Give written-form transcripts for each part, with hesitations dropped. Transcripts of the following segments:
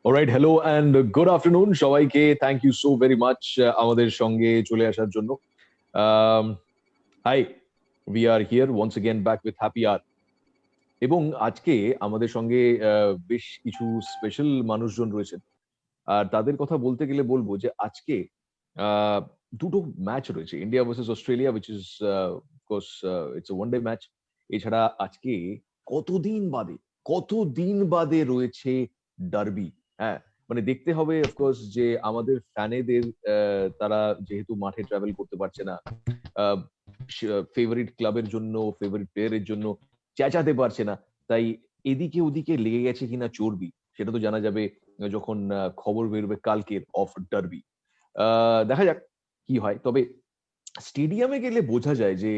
Alright, hello and good afternoon সবাইকে। Thank you so very much আমাদের সঙ্গে চলে আসার জন্য। Hi, we are here once again back with happy hour. এবং আজকে আমাদের সঙ্গে বেশ কিছু স্পেশাল মানুষজন রয়েছেন। আর তাদের কথা বলতে গেলে বলবো যে আজকে আহ, দুটো ম্যাচ রয়েছে, India versus Australia, which is course it's one day match. এছাড়া আজকে কতদিন বাদে কতদিন বাদে রয়েছে ডার্বি। হ্যাঁ, মানে দেখতে হবে অফকোর্স যে আমাদের ফ্যানেদের তারা যেহেতু মাঠে ট্রাভেল করতে পারছে না, ফেভারিট ক্লাবের জন্য, ফেভারিট প্লেয়ারের জন্য চেঁচাতে পারছে না, তাই এদিকে ওদিকে লেগে গেছে কিনা চর্বি সেটা তো জানা যাবে যখন খবর বেরোবে কালকের অফ ডার্বি। দেখা যাক কি হয়। তবে স্টেডিয়ামে গেলে বোঝা যায় যে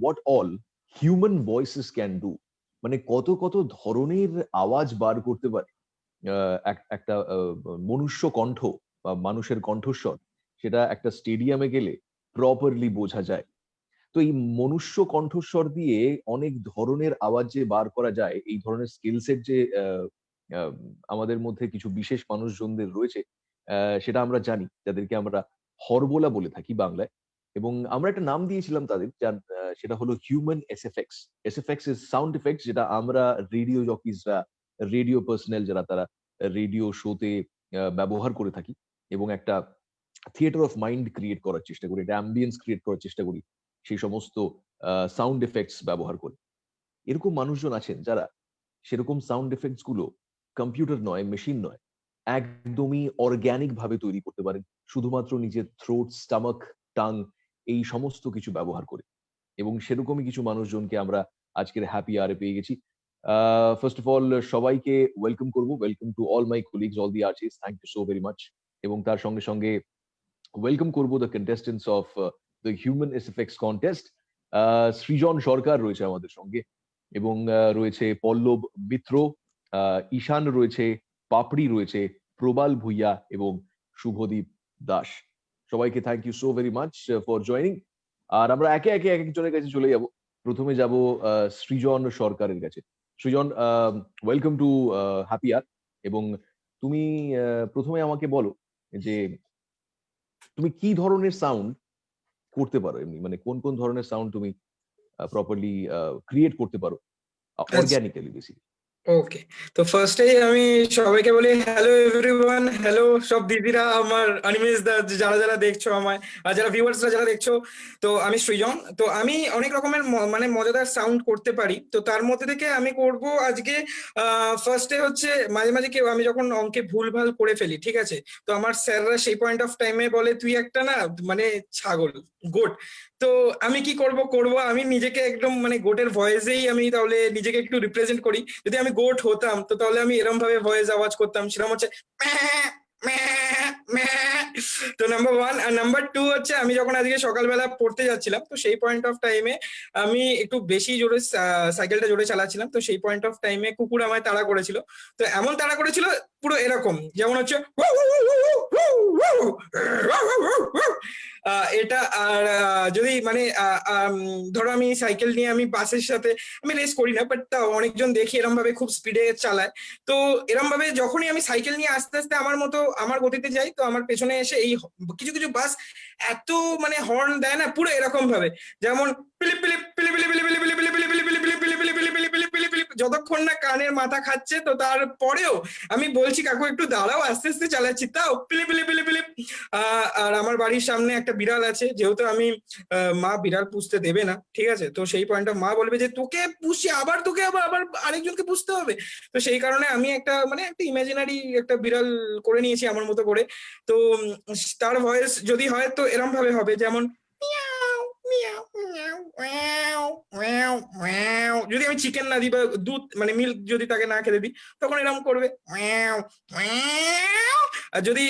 what all human voices can do, মানে কত কত ধরনের আওয়াজ বার করতে পারে একটা মনুষ্য কণ্ঠ বা মানুষের কণ্ঠস্বর। সেটা একটা স্টেডিয়ামে গেলে প্রপারলি বোঝা যায়। তো এই মনুষ্য কণ্ঠস্বর দিয়ে অনেক ধরনের আওয়াজ যে বার করা যায়, এই ধরনের স্কিল সেট যে আহ, আমাদের মধ্যে কিছু বিশেষ মানুষজনদের রয়েছে, সেটা আমরা জানি, যাদেরকে আমরা হরবোলা বলে থাকি বাংলায়। এবং আমরা একটা নাম দিয়েছিলাম তাদের, যার সেটা হলো human SFX. SFX is sound effects, যেটা আমরা রেডিও জকিজরা, রেডিও পার্সোনাল যারা, তারা রেডিও শোতে ব্যবহার করে থাকি। এবং একটা থিয়েটার অফ মাইন্ড ক্রিয়েট করার চেষ্টা করি, একটা অ্যাম্বিয়েন্স ক্রিয়েট করার চেষ্টা করি সেই সমস্ত সাউন্ড এফেক্টস ব্যবহার করে। এরকম মানুষজন আছেন যারা সেরকম সাউন্ড এফেক্টস গুলো কম্পিউটার নয়, মেশিন নয়, একদমই অর্গ্যানিক ভাবে তৈরি করতে পারেন, শুধুমাত্র নিজের থ্রোট, স্টামাক, টাং, এই সমস্ত কিছু ব্যবহার করে। এবং সেরকমই কিছু মানুষজনকে আমরা আজকের হ্যাপি আওয়ারে পেয়ে গেছি। ফার্স্ট অফ অল সবাইকে ওয়েলকাম করবো, welcome to all my colleagues, all the artist, thank you so very much. এবং তার সঙ্গে সঙ্গে ওয়েলকাম করবো the contestants of the human SFX contest. Srijan Sarkar রয়েছে আমাদের সঙ্গে, এবং রয়েছে পল্লব মিত্র, ঈশান রয়েছে, পাপড়ি রয়েছে, প্রবাল ভুইয়া এবং শুভদীপ দাস। সবাইকে thank you so very much for joining. আর আমরা একে একে এক একজনের কাছে চলে যাব। প্রথমে যাব সৃজন সরকারের কাছে। সৃজন, ওয়েলকাম টু হ্যাপি আওয়ার। এবং তুমি প্রথমে আমাকে বলো যে তুমি কি ধরনের সাউন্ড করতে পারো, এমনি মানে কোন কোন ধরনের সাউন্ড তুমি প্রপারলি ক্রিয়েট করতে পারো আচ্ছা, অর্গানিক্যালি বেসিক্যালি। ওকে। তো ফার্স্টেই আমি সবাইকে বলি হ্যালো এভরিওয়ান, হ্যালো সব দিদিরা, আমার অনিমেষ দা, যারা যারা দেখছো আমায়, আর যারা ভিউয়ার্সরা যারা দেখছো। তো আমি সৃজন। তো আমি অনেক রকমের মানে মজাদার সাউন্ড করতে পারি। তো তার মধ্যে থেকে আমি করব আজকে ফার্স্টে হচ্ছে, মাঝে মাঝে কেউ আমি যখন অঙ্কে ভুলভাল করে ফেলি, ঠিক আছে, তো আমার স্যাররা সেই পয়েন্ট অফ টাইমে বলে তুই একটা না মানে ছাগল, গোট। তো আমি কি করব আমি নিজেকে একদম মানে গোটের ভয়েসেই আমি তাহলে নিজেকে একটু রিপ্রেজেন্ট করি। যদি আমি গোট হতাম তো তাহলে আমি এরম ভাবে ভয়েস আওয়াজ করতাম, সেরকম হচ্ছে ম্যাঁ, ম্যাঁ, ম্যাঁ। তো নাম্বার ওয়ান। আর নাম্বার টু হচ্ছে, আমি যখন আজকে সকালবেলা পড়তে যাচ্ছিলাম, তো সেই পয়েন্ট অফ টাইমে আমি একটু বেশি জোরে সাইকেলটা জোরে চালাচ্ছিলাম। তো সেই পয়েন্ট অফ টাইমে কুকুর আমায় তাড়া করেছিল। তো এমন তাড়া করেছিল পুরো এরকম, যেমন হচ্ছে এটা। আর যদি মানে ধরো আমি সাইকেল নিয়ে আমি বাসের সাথে আমি রেস করি না, বাট তাও অনেকজন দেখি এরম ভাবে খুব স্পিডে চালায়। তো এরম ভাবে যখনই আমি সাইকেল নিয়ে আস্তে আস্তে আমার মতো আমার গতিতে যাই, তো আমার পেছনে এসে এই কিছু কিছু বাস এত মানে হর্ন দেয় না, পুরো এরকম ভাবে, যেমন পিলিপ পিলিপ পিলি পিলি পিলি পিলি পিলি পিলি পিলি পিলি পিলি পিলি পিলি পিলি পিলি পিলি পিলি পিলি, যতক্ষণ না কানের মাথা খাচ্ছে। তো তারপরেও আমি বলছি কাকু একটু দাঁড়াও, আস্তে আস্তে চালাচ্ছি, তাও পিলি পিলি পিলি পিলি। আর আমার বাড়ির সামনে একটা বিড়াল আছে, যেহেতু আমি মা বিড়াল পুষতে দেবে না, ঠিক আছে, তো সেই পয়েন্টে মা বলবে যে তোকে পুষি, আবার তোকে আবার আবার আরেকজনকে পুষতে হবে। তো সেই কারণে আমি একটা মানে একটা ইমাজিনারি একটা বিড়াল করে নিয়েছি আমার মতো করে। তো তার ভয়েস যদি হয় তো এরম ভাবে হবে, যেমন meow, meow, meow, wow, wow, wow. যদি আমি চিকেন না দিই বা দুধ মানে মিল্ক যদি তাকে না খেতে দিই, তখন এরকম করবে ওয়াও, ওয়াও। আর যদি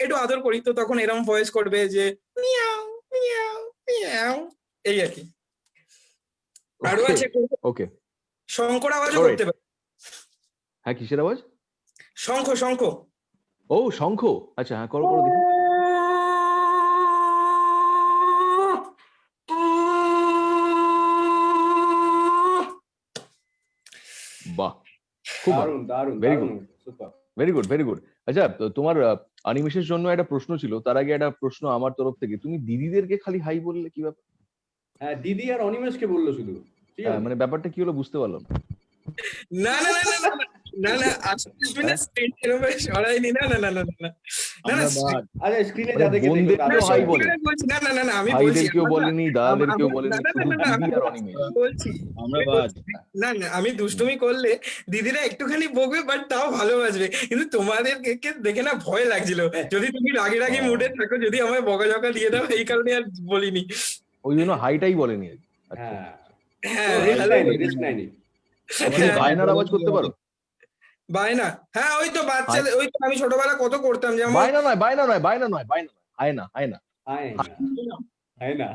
একটু আদর করি তো তখন এরকম ভয়েস করবে যে মিয়াও, মিয়াও, মিয়াও। এই আর কি। আরো ওকে, আছে, ওকে, শঙ্কর আওয়াজও অলরাইট। করতে পারে। হ্যাঁ, কিসের আওয়াজ? শঙ্খ, শঙ্খ। ও, শঙ্খ। আচ্ছা, হ্যাঁ, করো করো দেখি। বাহ, খুব ভালো, দারুণ দারুণ ভেরি দারুণ, good. Super. Very good, very good. আচ্ছা, তো তোমার অনিমেষের জন্য একটা প্রশ্ন ছিল, তার আগে একটা প্রশ্ন আমার তরফ থেকে। তুমি দিদিদেরকে খালি হাই বললে কি ব্যাপার? হ্যাঁ, দিদি আর অনিমেষকে বললো শুধু, ঠিক আছে? মানে ব্যাপারটা কি হলো বুঝতে পারলাম না। না না না না না না না না আসলে আমি না স্ক্রিন এরকম সরাইনি, না না না না না না না না screen- আচ্ছা, স্ক্রিনে মানে যাদেরকে দেখলো বোনদেরকেও তাদের না, হাই সঙ্গে- বলে, সত্যি করে বলছি, না না না না আমি বলছি ভাইদেরকেও আমরা না- বলেনি, দাদাদেরকেও বলেনি, না না শুধু না না দিদি আমি আর অনিমেষ। বলছি আমরা আমি বাদ। বলছি, না না আমি দুষ্টুমি করলে দিদিরা একটুখানি বকবে, বাট তাও ভালোবাসবে। কিন্তু তোমাদেরকে দেখে না ভয় লাগছিল, যদি তুমি রাগি রাগি ও। মুডে থাকো, যদি আমায় বকাঝকা দিয়ে দাও, এই কারণে আর বলিনি। ওই জন্য হাইটাই বলেনি আর কি। আচ্ছা, হ্যাঁ, হ্যাঁ রিস্ক হ্যালো নেয়নি, রিস্ক নেয়নি। তুমি বায়নার আওয়াজ করতে পারো? বায়না, হ্যাঁ ওই তো বাচ্চাদের, ওই তো আমি ছোটবেলা কত করতাম, যেমন বায়না নয়, বায়না নয়, বায়না নয়, বায়না নয়, হায়না, হায়না। হয় না, হয় না।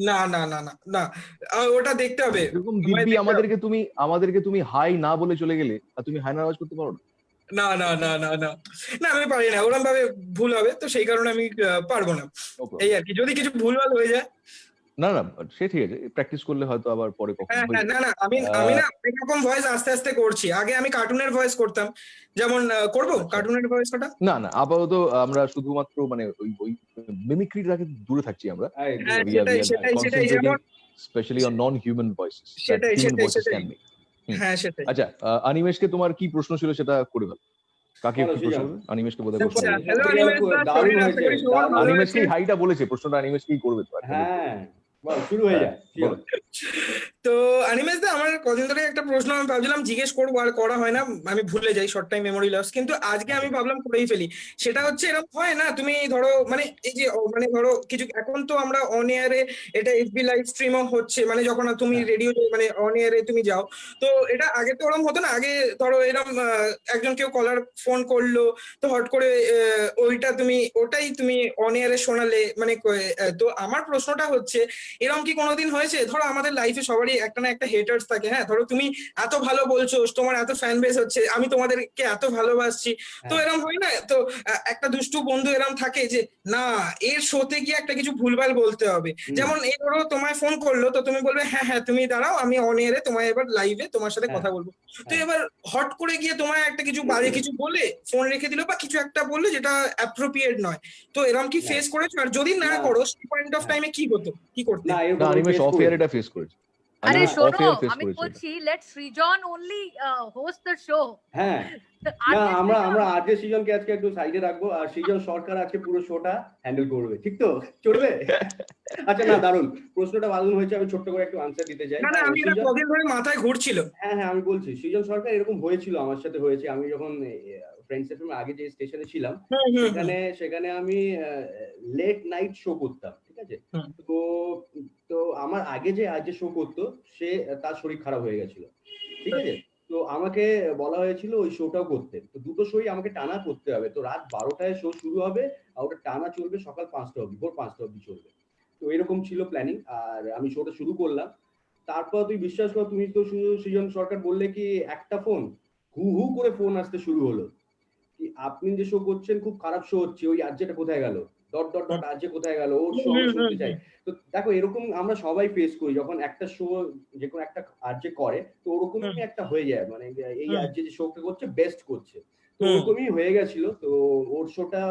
না না না না না ওটা দেখতে হবে। এরকম আমায় দিব্যি দেখতে হবে। আমাদেরকে তুমি হাই না বলে চলে গেলে, আর তুমি হায়নার আওয়াজ করতে পারো না? না না না না না না আমি পারি না, ওরকম ভাবে ভুল হবে, তো সেই কারণে আমি পারবো না। No problem. এই আর কি, যদি কিছু ভুলভাল হয়ে যায়। না না, সে ঠিক আছে, প্র্যাকটিস করলে হয়তো আবার পরে কখনো হ্যাঁ হয়ে হ্যাঁ, যাবে। না না আমি না অনেক রকম ভয়েস আস্তে আস্তে করছি। আগে আমি কার্টুনের ভয়েস করতাম, যেমন করবো আচ্ছা। কার্টুনের ভয়েস ওটা। না না, আপাতত আমরা শুধুমাত্র মানে ওই মিমিক্রির থেকে দূরে থাকছি আমরা। এই, হ্যাঁ We are সেটাই concentrating যেমন specially on non-human voices that সেটাই human সেটাই voices সেটাই can make. হ্যাঁ সেটাই। আচ্ছা, অনিমেষকে তোমার কি প্রশ্ন ছিল সেটা করে ফেল। কাকে বলো, কি প্রশ্ন সৃজন। করবে? অনিমেষকে বোধহয় প্রশ্ন আচ্ছা, করবে। হ্যালো সত্যি অনিমেষ দা, দারুণ শরীর আশা হয়েছে, করি সবার দারুণ। ভালো অনিমেষকেই আছে। হাইটা বলেছে, প্রশ্নটা অনিমেষকেই করবে তো। একটা বলবে। হ্যাঁ, বল, শুরু হয়ে যায়, ঠিক বলো। আছে? তো অনিমেষ দা, আমার কদিন ধরে একটা প্রশ্ন আমি ভাবছিলাম জিজ্ঞেস করবো, আর করা হয় না, আমি ভুলে যাই, শর্ট টাইম মেমোরি লস, কিন্তু আজকে আমি ভাবলাম করেই ফেলি। সেটা হচ্ছে, এরকম হয় না, তুমি ধরো মানে এই যে মানে ধরো কিছু, এখন তো আমরা অন এয়ারে, এটা এফবি লাইভ স্ট্রিমও হচ্ছে, মানে যখন তুমি হ্যাঁ। রেডিও মানে অন এয়ারে তুমি যাও, তো এটা আগে তো ওরকম হতো না। আগে ধরো এরকম একজন কেউ কলার ফোন করলো, তো হট করে ওটাই তুমি অন এয়ারে শোনালে, মানে তো আমার প্রশ্নটা হচ্ছে, এরকম কি কোনোদিন হয়েছে, ধরো আমাদের লাইফে সবারই একটা না একটা হেটার্স থাকে, হ্যাঁ ধরো তুমি এত ভালো বলছো, তোমার এত ফ্যান বেস হচ্ছে, আমি তোমাদেরকে এত ভালোবাসছি, তো হ্যাঁ। এরকম হয় না, তো একটা দুষ্টু বন্ধু এরকম থাকে যে না, এর শোতে গিয়ে একটা কিছু ভুলভাল বলতে হবে। হুম। যেমন এই ধরো তোমায় ফোন করলো, তো তুমি বলবে হ্যাঁ হ্যাঁ তুমি দাঁড়াও, আমি অন এয়ারে তোমায় এবার লাইভে তোমার সাথে হ্যাঁ। কথা বলবো। তো হ্যাঁ। এবার হট করে গিয়ে তোমায় একটা কিছু বাজে কিছু বলে ফোন রেখে দিল, বা কিছু একটা বললে যেটা অ্যাপ্রোপ্রিয়েট নয়, তো এরকম কি না। ফেস করেছো? আর যদি না না। করো, সেই পয়েন্ট অফ হ্যাঁ। টাইমে কি হতো, কি করতে? না, না, এরকম আমি অনিমেষ face অফ এয়ার করিনি। এটা ফেস করেছে। আরে অনিমেষ শোনো, off air face আমি করেছে এটা। বলছি let Srijan only host the show. হ্যাঁ, না, আমরা আজকে সৃজনকে আজকে একটু সাইডে রাখবো, আর সৃজন সরকার আজকে পুরো শোটা হ্যান্ডেল করবে, ঠিক তো? চলবে? আচ্ছা, না, দারুণ প্রশ্নটা দারুণ হয়েছে, আমি ছোট্ট করে একটু আনসার দিতে চাই। না না আমি এটা সৃজন, কদিন ধরে মাথায় ঘুরছিল। হ্যাঁ হ্যাঁ, আমি বলছি, সৃজন সরকার এরকম হয়েছিল, আমার সাথে হয়েছে। আমি যখন ফ্রেন্ডস এফএম আগে যে স্টেশনে ছিলাম, সেখানে আমি লেট নাইট শো করতাম, ঠিক আছে? হুম। তো তো আমার আগে যে শো করতো, সে তার শরীর খারাপ হয়ে গেছিল, ঠিক আছে? তো আমাকে বলা হয়েছিল ওই শোটাও করতে। তো দুটো শোই আমাকে টানা করতে হবে। তো রাত 12টায় শো শুরু হবে, আর ওটা টানা চলবে সকাল 5টা অবধি, ভোর 5টা অবধি চলবে। তো এরকম ছিল প্ল্যানিং, আর আমি শোটা শুরু করলাম। তারপর তুই বিশ্বাস কর, তুমি তো শুধু সৃজন সরকার বললে কি একটা ফোন, হু হু করে ফোন আসতে শুরু হলো, কি আপনি যে শো করছেন খুব খারাপ শো হচ্ছে, ওই আরজেটা কোথায় গেল, ডট ডট ডট আরজে কোথায় গেল, ওর শো আমি শুনতে চাই। তো দেখো, এরকম আমরা সবাই ফেস করি, যখন একটা শো যে কোনো একটা আরজে করে, তো ওরকমই একটা হয়ে যায়, মানে এই আরজে যে শোটা করছে বেস্ট করছে, তো ওরকমই হয়ে গেছিল। তো ওর শোটা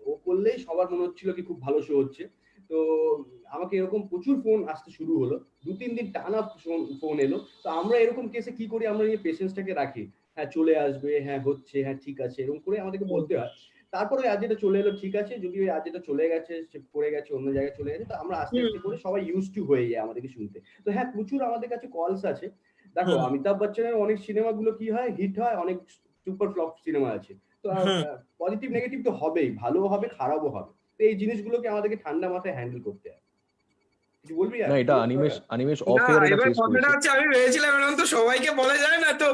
ও করলেই সবার মনে হচ্ছিল কি খুব ভালো শো হচ্ছে। তো আমাকে এরকম প্রচুর ফোন আসতে শুরু হলো, 2-3 দিন টানা ফোন এলো। তো আমরা এরকম কেসে কি করি, আমরা এই পেশেন্সটাকে রাখি, হ্যাঁ চলে আসবে, হ্যাঁ হচ্ছে, হ্যাঁ ঠিক আছে, এরকম করে আমাদেরকে বলতে হয়। তারপরে আজ যেটা চলে এলো, ঠিক আছে, যদি আজ যেটা চলে গেছে, শিফট করে গেছে, অন্য জায়গায় চলে গেছে, তো আমরা আস্তে আস্তে করে সবাই ইউজ টু হয়ে যায় আমাদেরকে শুনতে। তো হ্যাঁ, প্রচুর আমাদের কাছে কলস আছে। দেখো, অমিতাভ বচ্চনের অনেক সিনেমাগুলো কি হয়, হিট হয়, অনেক সুপার ফ্লপ সিনেমা আছে। তো পজিটিভ নেগেটিভ তো হবেই, ভালোও হবে, খারাপও হবে। তো এই জিনিসগুলোকে আমাদেরকে ঠান্ডা মাথায় হ্যান্ডেল করতে হয়। কিছু বলবি? না, এটা অনিমেষ অফ না এয়ার এটা এবার ফেস কথাটা করেছে। হচ্ছে, আমি ভেবেছিলাম এরকম তো সবাইকে বলা যায় না, তো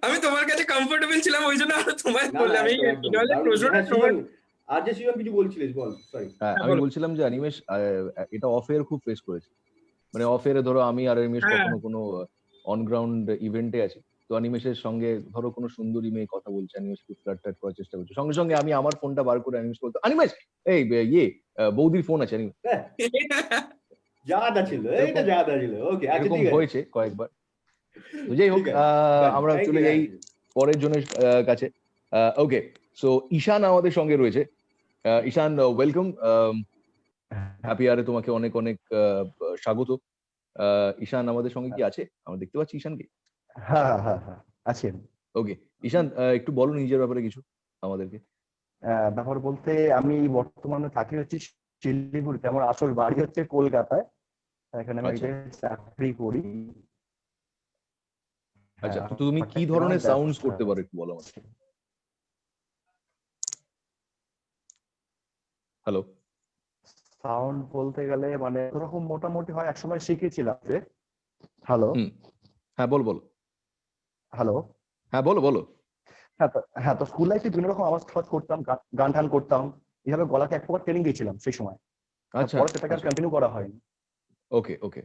আমি তোমার কাছে কমফোর্টেবল ছিলাম, ওই জন্য আরো তোমায় না, বললাম। না, এই একদম, আর কি, একদম। নাহলে দারুণ। প্রশ্নটা হ্যাঁ, তোমার। সৃজন, আজ যে সৃজন কিছু বলছিলিস, বল, সরি। হ্যাঁ, হ্যাঁ, আমি বলো। বলছিলাম যে অনিমেষ এটা অফ এয়ার খুব ফেস করেছে। মানে অফ এয়ারে ধরো আমি আর অনিমেষ হ্যাঁ। কখনো কোনো অন গ্রাউন্ড ইভেন্টে আছি, তো অনিমেষের সঙ্গে ধরো কোনো সুন্দরী মেয়ে কথা বলছে, অনিমেষ একটু ফ্লার্ট টাট করার চেষ্টা করছে, সঙ্গে সঙ্গে আমি আমার ফোনটা বার করে অনিমেষ বলতো, অনিমেষ এই বৌদির ফোন আছে। অনিমেষ হ্যাঁ, যাদা ছিল, এইটা যাদা ছিল। ওকে, আচ্ছা, এরকম ঠিক আছে। হয়েছে কয়েকবার। তো যাই হোক, ঠিক আছে, done. আমরা Thank চলে you, যাই thank you. পরের জনের কাছে। ওকে, সো ঈশান আমাদের সঙ্গে রয়েছে। ঈশান, ওয়েলকাম। হ্যাপি আওয়ারে তোমাকে অনেক অনেক স্বাগত। ঈশান আমাদের সঙ্গে কি আছে? আমরা দেখতে পাচ্ছি ঈশানকে। হ্যাঁ হ্যাঁ হ্যাঁ আছেন। ওকে ঈশান, একটু বলো নিজের ব্যাপারে কিছু আমাদেরকে। ব্যাপার বলতে আমি বর্তমানে থাকি হচ্ছে শিলিগুড়িতে, আমার আসল বাড়ি হচ্ছে কলকাতায়, এখানে আমি আচ্ছা। চাকরি করি। আচ্ছা, হ্যাঁ, তো তুমি কি ধরনের সাউন্ডস করতে পারো একটু বলো আমাকে। হ্যালো। সাউন্ড বলতে গেলে মানে ওরকম মোটামুটি হয়, একসময় শিখেছিলাম যে। হ্যালো হ্যাঁ বলো বলো। হ্যালো হ্যাঁ বলো বলো। হ্যাঁ, তো স্কুল লাইফে বিভিন্ন রকম আওয়াজ ফাওয়াজ করতাম, গান টান করতাম, এইভাবে গলাকে এক প্রকার ট্রেনিং দিয়েছিলাম সেই সময়। আচ্ছা, পরে সেটাকে আর কন্টিনিউ করা হয়নি। ওকে ওকে।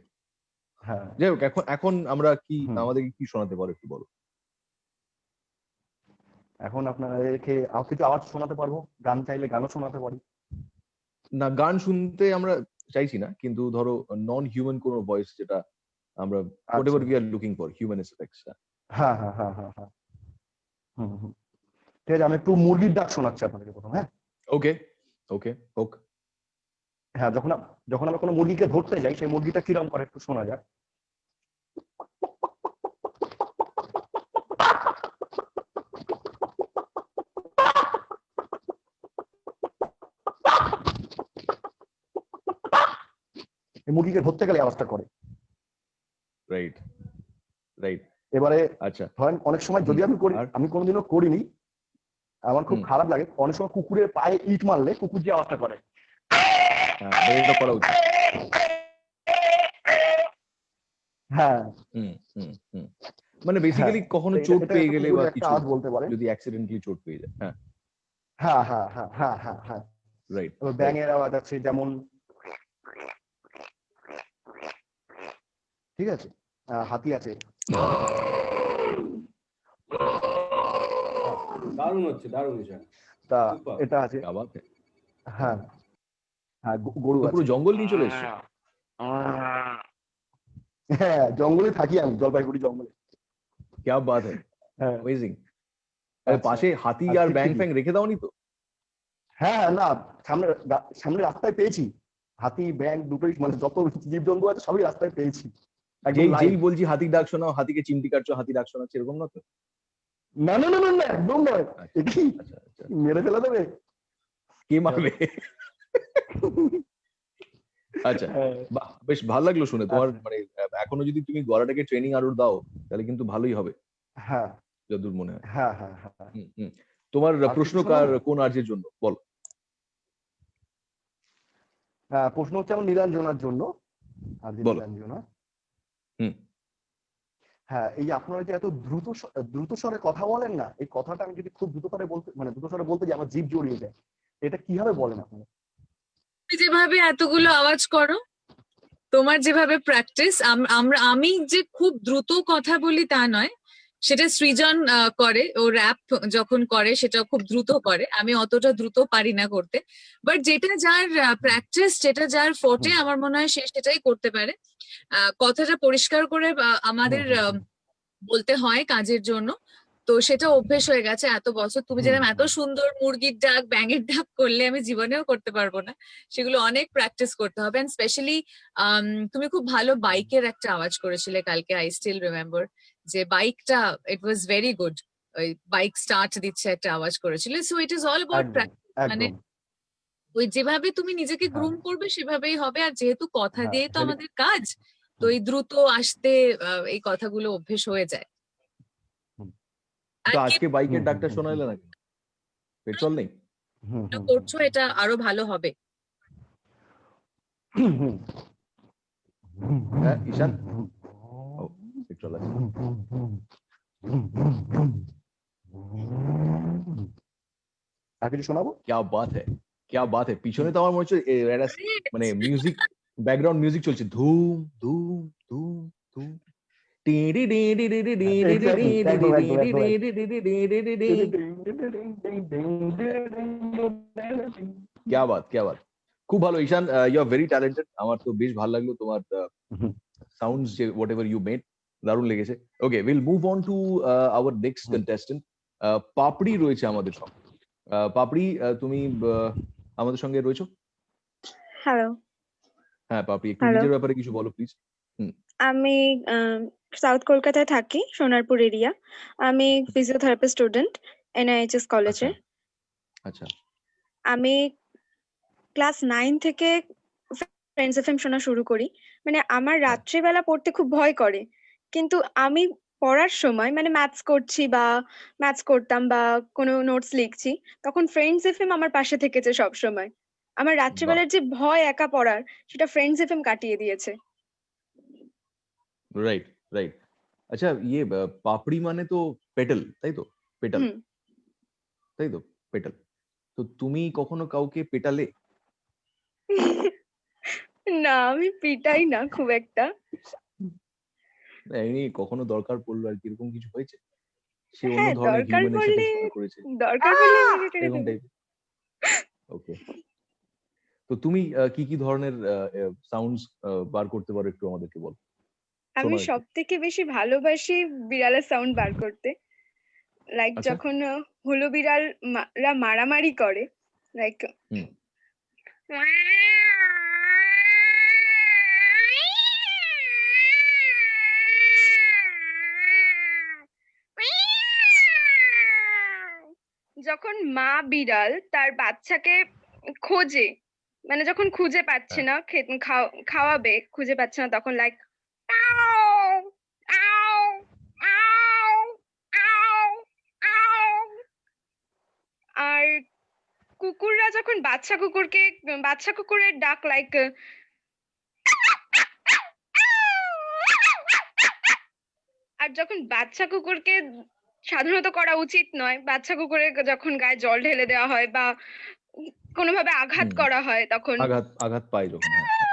হ্যাঁ, যাই হোক, এখন এখন আমরা কি হুম। আমাদেরকে কি শোনাতে পারো একটু বলো। এখন আপনাদেরকে কিছু আওয়াজ শোনাতে পারবো, গান চাইলে গানও শোনাতে পারি। না, গান শুনতে আমরা চাইছি না, কিন্তু ধরো নন হিউম্যান কোনো ভয়েস, যেটা আমরা whatever we are looking for, human effects. হ্যাঁ হ্যাঁ হ্যাঁ হ্যাঁ হ্যাঁ হুম হুম ঠিক আছে, আমি একটু মুরগির ডাক শোনাচ্ছি আপনাদেরকে প্রথম। হ্যাঁ ওকে ওকে হোক। হ্যাঁ, যখন আমরা কোনো মুরগিকে ধরতে যাই, সেই মুরগিটা কিরকম করে একটু শোনা যায়। এই মুরগিকে ধরতে গেলে আওয়াজটা করে। Right right. এবারে আচ্ছা, ধরেন অনেক সময় যদি আমি করি, আর? আমি কোনোদিনও করিনি, আমার খুব খারাপ লাগে, অনেক সময় কুকুরের পায়ে ইট মারলে কুকুর যে আওয়াজটা করে। হ্যাঁ, এটা করা উচিত। হ্যাঁ মানে বেসিক্যালি কখনো এটা চোট এটা পেয়ে একটা গেলে বা কুকুরের একটা কিছু, আওয়াজ বলতে পারে। যদি অ্যাক্সিডেন্টলি চোট পেয়ে যায়। হ্যাঁ হ্যাঁ হ্যাঁ হ্যাঁ হ্যাঁ হ্যাঁ হ্যাঁ রাইট। এবার ব্যাঙের আওয়াজ আছে যেমন, ঠিক আছে, হাতি আছে। দারুণ হচ্ছে, দারুণ ঈশান। তা Super. এটা আছে। क्या बात है। হ্যাঁ হ্যাঁ গরু তো আছে। পুরো জঙ্গল নিয়ে চলে এসছে। হ্যাঁ, জঙ্গলে থাকি আমি, জলপাইগুড়ি জঙ্গলে। क्या बात है, হ্যাঁ অ্যামেজিং। আচ্ছা। পাশে হাতি আর আর ব্যাং টিকটিকি। ফ্যাং রেখে দাওনি তো? হ্যাঁ না, সামনে রাস্তায় পেয়েছি, হাতি ব্যাং দুটোই, মানে যত জীবজন্তু আছে সবই রাস্তায় পেয়েছি একদম যেই লাইভ। বলছি হাতির ডাক শোনাও, হাতিকে চিমটি কাটছো, হাতি ডাক শোনাচ্ছে, এরকম না তো? না না না না না, একদম নয়। আচ্ছা, এ কি আচ্ছা আচ্ছা। মেরে ফেলে দেবে? কে মারবে? আচ্ছা, হ্যাঁ, বাহ, বেশ ভালো লাগলো শুনে তোমার। আচ্ছা। মানে এখনো যদি তুমি গলাটাকে ট্রেনিং আরো দাও, তাহলে কিন্তু ভালোই হবে, হ্যাঁ যতদূর মনে হয়। হ্যাঁ হ্যাঁ হ্যাঁ তোমার আর প্রশ্ন কিছু কার, শোনাবো? কোন আর্যের জন্য বল? প্রশ্ন হচ্ছে আমার নীলাঞ্জনার জন্য, আর যে বলো। নীলাঞ্জনা। হুম। হ্যাঁ, এই যে আপনারা যে এত দ্রুত স্বরে কথা বলেন না, এই কথাটা আমি যদি খুব দ্রুত স্বরে বলতে, মানে দ্রুত স্বরে বলতে যে আমার জিভ জড়িয়ে যায়, এটা কিভাবে বলেন আপনারা? তুমি যেভাবে এতগুলো আওয়াজ করো, তোমার যেভাবে প্র্যাকটিস, আমি যে খুব দ্রুত কথা বলি তা নয়, সেটা সৃজন করে, ও র‍্যাপ যখন করে সেটা খুব দ্রুত করে, আমি অতটা দ্রুত পারি না করতে। বাট যেটা যার প্র্যাকটিস, যেটা যার ফোর্টে, আমার মনে হয় সে সেটাই করতে পারে। কথাটা পরিষ্কার করে আমাদের বলতে হয় কাজের জন্য, তো সেটা অভ্যেস হয়ে গেছে এত বছর। তুমি যেরকম এত সুন্দর মুরগির ডাক, ব্যাঙের ডাক করলে, আমি জীবনেও করতে পারবো না। সেগুলো অনেক প্র্যাকটিস করতে হবে। এন্ড স্পেশালি তুমি খুব ভালো বাইকের একটা আওয়াজ করেছিলে কালকে, আই স্টিল রিমেম্বার, যে বাইকটা, ইট ওয়াজ ভেরি গুড। ওই বাইক স্টার্ট দিচ্ছে একটা আওয়াজ করেছিলে। So it is all about practice. মানে একদম ওই যেভাবে তুমি নিজেকে গ্রুম করবে সেভাবেই হবে। আর যেহেতু কথা হ্যাঁ, দিয়ে তো আমাদের কাজ, তো এই দ্রুত আসতে এই কথাগুলো অভ্যেস হয়ে যায়। তো আজকে বাইকের ডাকটা শোনালে না কেন? পেট্রোল নেই? করছো, এটা আরো ভালো হবে। হ্যাঁ ঈশান, ও পেট্রোল আছে। আর কিছু শোনাবো? क्या बात है, क्या बात है। পিছনে তো আমার মনে হচ্ছে মানে মিউজিক, ব্যাকগ্রাউন্ড মিউজিক চলছে, ধুম ধুম ধুম ধুম। क्या बात, क्या बात। খুব ভালো ঈশান, ইউ আর ভেরি ট্যালেন্টেড। আমার তো বেশ ভালো লাগলো তোমার সাউন্ডস, যে হোয়াট এভার ইউ মেড, দারুণ লেগেছে। Okay, will move on to our next contestant. Papri রয়েছে আমাদের সঙ্গে। পাপড়ি, তুমি আমাদের সঙ্গে রয়েছো? হ্যালো, হ্যাঁ পাপড়ি, একটু হ্যালো। নিজের ব্যাপারে কিছু বলো প্লিজ। আমি সাউথ কলকাতায় থাকি, সোনারপুর এরিয়া। আমি ফিজিওথেরাপি স্টুডেন্ট NIHS আচ্ছা কলেজে। আচ্ছা আমি ক্লাস 9 থেকে ফ্রেন্ডস এফএম শোনা শুরু করি। মানে আমার হ্যাঁ। রাত্রিবেলা পড়তে খুব ভয় করে, কিন্তু আমি পড়ার সময় মানে ম্যাথস করছি বা ম্যাথস করতাম বা কোনো নোটস লিখছি, তখন ফ্রেন্ডস এফএম আমার পাশে থেকেছে সব সময়। আমার রাত্রিবেলার যে ভয় একা পড়ার, সেটা ফ্রেন্ডস এফএম কাটিয়ে দিয়েছে। Right right. আচ্ছা পাপড়ি মানে তো পেটাল, তাই তো? পেটাল, হুম। তাই তো? পেটাল। তো তুমি কখনো কাউকে পেটালে? না, আমি পিটাই না খুব একটা। এমনি কখনো দরকার পড়লো আর কি, এরকম কিছু হয়েছে? সে অন্য হ্যাঁ, ধরনের দরকার হিউম্যানের সাথে পড়লে ঝগড়া করেছে, মেরে টেরে এরকম দেবো। টাইপের? ওকে। তো তুমি কি কি ধরনের সাউন্ডস বার করতে পারো, একটু আমাদেরকে বলো, আমি শোনাও একটু। সবথেকে বেশি ভালোবাসি বিড়ালের সাউন্ড বার করতে। লাইক আচ্ছা। যখন হলো বিড়ালরা মারামারি করে, লাইক হুম। যখন মা বিড়াল তার বাচ্চাকে খোঁজে, মানে যখন খুঁজে পাচ্ছে হ্যাঁ। না, খাওয়াবে খুঁজে পাচ্ছে না, তখন লাইক আর কুকুররা যখন বাচ্চা কুকুরের ডাক লাইক আর যখন বাচ্চা কুকুরকে সাধারণত করা উচিত নয়, বাচ্চা কুকুরের যখন গায়ে জল ঢেলে দেওয়া হয় বা কোনোভাবে আঘাত হুম। করা হয়, তখন আঘাত পায় যখন, হ্যাঁ হ্যাঁ।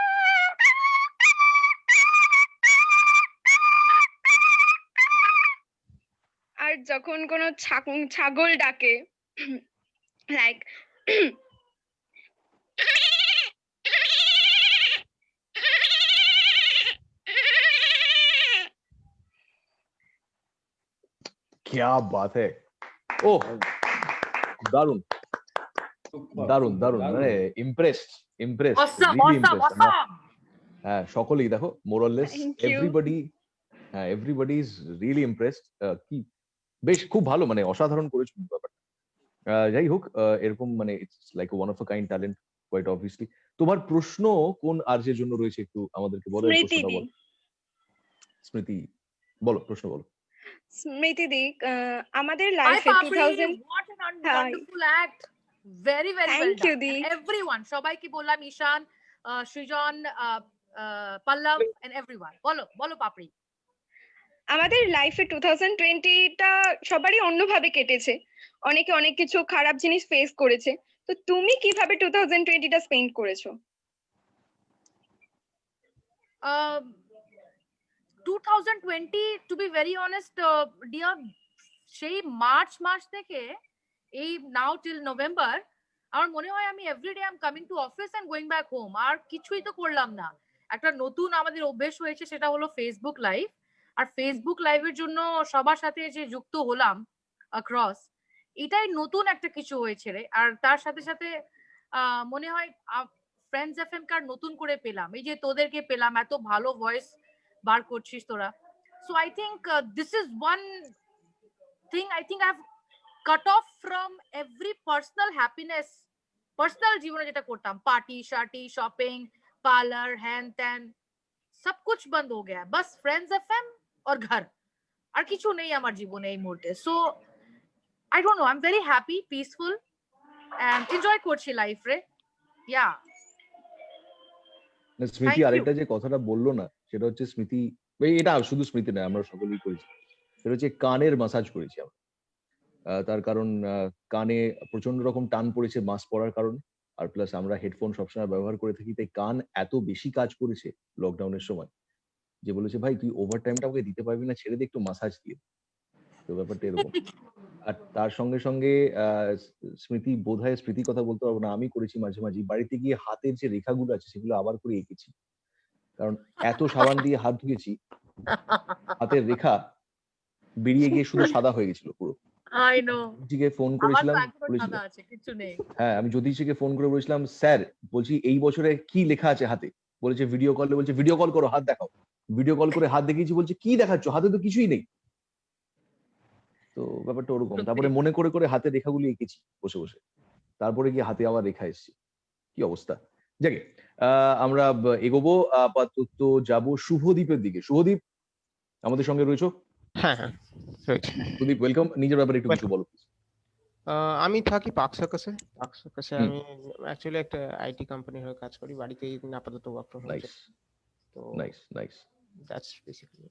আর যখন কোনো ছাগল ডাকে লাইক क्या बात है! ওহ, দারুণ দারুণ দারুণ, মানে impressed Awesome, really awesome, impressed. awesome. হ্যাঁ, সকলেই দেখো মোরাললেস Thank you. এভরিবডি, হ্যাঁ এভরিবডি ইজ রিয়েলি ইমপ্রেসড। কি বেশ, খুব ভালো, মানে অসাধারণ করেছো ব্যাপারটা। যাই হোক, এরকম মানে it's like one of a kind talent, quite obviously. তোমার প্রশ্ন কোন আরজের জন্য রয়েছে, একটু আমাদেরকে বলো, এর স্মৃতি প্রশ্নটা দি। বলো। স্মৃতি, বলো, প্রশ্ন বলো। স্মৃতি দি, আমাদের Hi, লাইফে Papri. 2000 What an Hi. wonderful act. Very, very well Thank you, done. Di. And everyone, সবাইকে বললাম, ঈশান, সৃজন, পল্লব, and everyone. বলো, বলো Papri. আমাদের লাইফে 2020টা সবারই অন্যভাবে কেটেছে। অনেকে অনেক কিছু খারাপ জিনিস ফেস করেছে। তো তুমি কিভাবে 2020টা স্পেন্ড করেছো? 2020, to be very honest, dear, সেই মার্চ মাস থেকে এই নাও টিল নভেম্বর, আমার মনে হয় আমি everyday I am coming to office and going back home, আর কিছুই তো করলাম না। একটা নতুন আমাদের অভ্যেস হয়েছে, সেটা হলো ফেসবুক লাইভ। আর ফেসবুক লাইভের জন্য সবার সাথে যে যুক্ত হলাম অ্যাক্রস, এটাই নতুন একটা কিছু হয়েছে রে। আর তার সাথে সাথে মনে হয় ফ্রেন্ডস এফএম কার নতুন করে পেলাম, এই যে তোদেরকে পেলাম, এত ভালো ভয়েস বার করছিস তোরা। So I think this is one thing I think I've cut off from every personal happiness, personal জীবনে যেটা করতাম, পার্টি শার্টি শপিং পার্লার হ্যান ত্যান, সব কুছ বন্ধ हो गया, बस फ्रेंड्स एफएम और घर, আর কিছু নেই আমার জীবনে এই মুহূর্তে। So I don't know, I am very happy, peaceful and enjoy করছি লাইফ রে। ইয়া, স্মৃতি Thank you. আরেকটা যে কথাটা বললো না, সেটা হচ্ছে স্মৃতি, এটা শুধু স্মৃতি নয়, আমরা সকলেই করেছি, সেটা হচ্ছে কানের মাসাজ করেছি আমরা। তার কারণ কানে প্রচন্ড রকম টান পড়েছে মাস্ক পরার কারণে, আর প্লাস আমরা হেডফোন সবসময় ব্যবহার করে থাকি, তাই কান এত বেশি কাজ করেছে লকডাউনের সময়, যে বলেছে ভাই তুই ওভার টাইমটা ওকে দিতে পারবি না, ছেড়ে দে, একটু মাসাজ দিয়ে। তো ব্যাপারটা এরকম। আর তার সঙ্গে সঙ্গে স্মৃতি, বোধহয় স্মৃতি কথা বলতে পারবো না, আমি করেছি মাঝে মাঝে বাড়িতে গিয়ে হাতের যে রেখাগুলো আছে সেগুলো আবার করে এঁকেছি, কারণ এত সাবান দিয়ে হাত ধুয়েছি, হাতের রেখা বেরিয়ে গিয়ে শুধু সাদা হয়ে গেছিল পুরো। I know. জ্যোতিষীকে ফোন আমার করেছিলাম, তো এখনো বলেছিল, সাদা আছে, কিছু নেই। হ্যাঁ আমি জ্যোতিষীকে ফোন করে বলেছিলাম, স্যার বলছি এই বছরে কি লেখা আছে হাতে? বলেছে ভিডিও কলে, বলছে ভিডিও কল করো, হাত দেখাও। ভিডিও কল করে হাত দেখিয়েছি, বলছে কি দেখাচ্ছ, হাতে তো কিছুই নেই। তো ব্যাপারটা ওরকম। তারপরে মনে করে করে হাতে রেখাগুলি এঁকেছি বসে বসে, তারপরে গিয়ে হাতে আবার রেখা এসেছি। কি অবস্থা। যাকে আমরা এগোবো, আপাতত যাব শুভদীপের দিকে। শুভদীপ আমাদের সঙ্গে রয়েছো? হ্যাঁ হ্যাঁ right. শুভদীপ ওয়েলকাম, নিজের ব্যাপারে একটু কিছু বলো please। আমি থাকি পার্ক সার্কাসে। হুম। আমি অ্যাকচুয়ালি একটা আইটি কোম্পানির হয়ে কাজ করি, বাড়িতেই আপাতত ওয়ার্ক ফ্রম হোম। নাইস তো নাইস নাইস। দ্যাটস বেসিক্যালি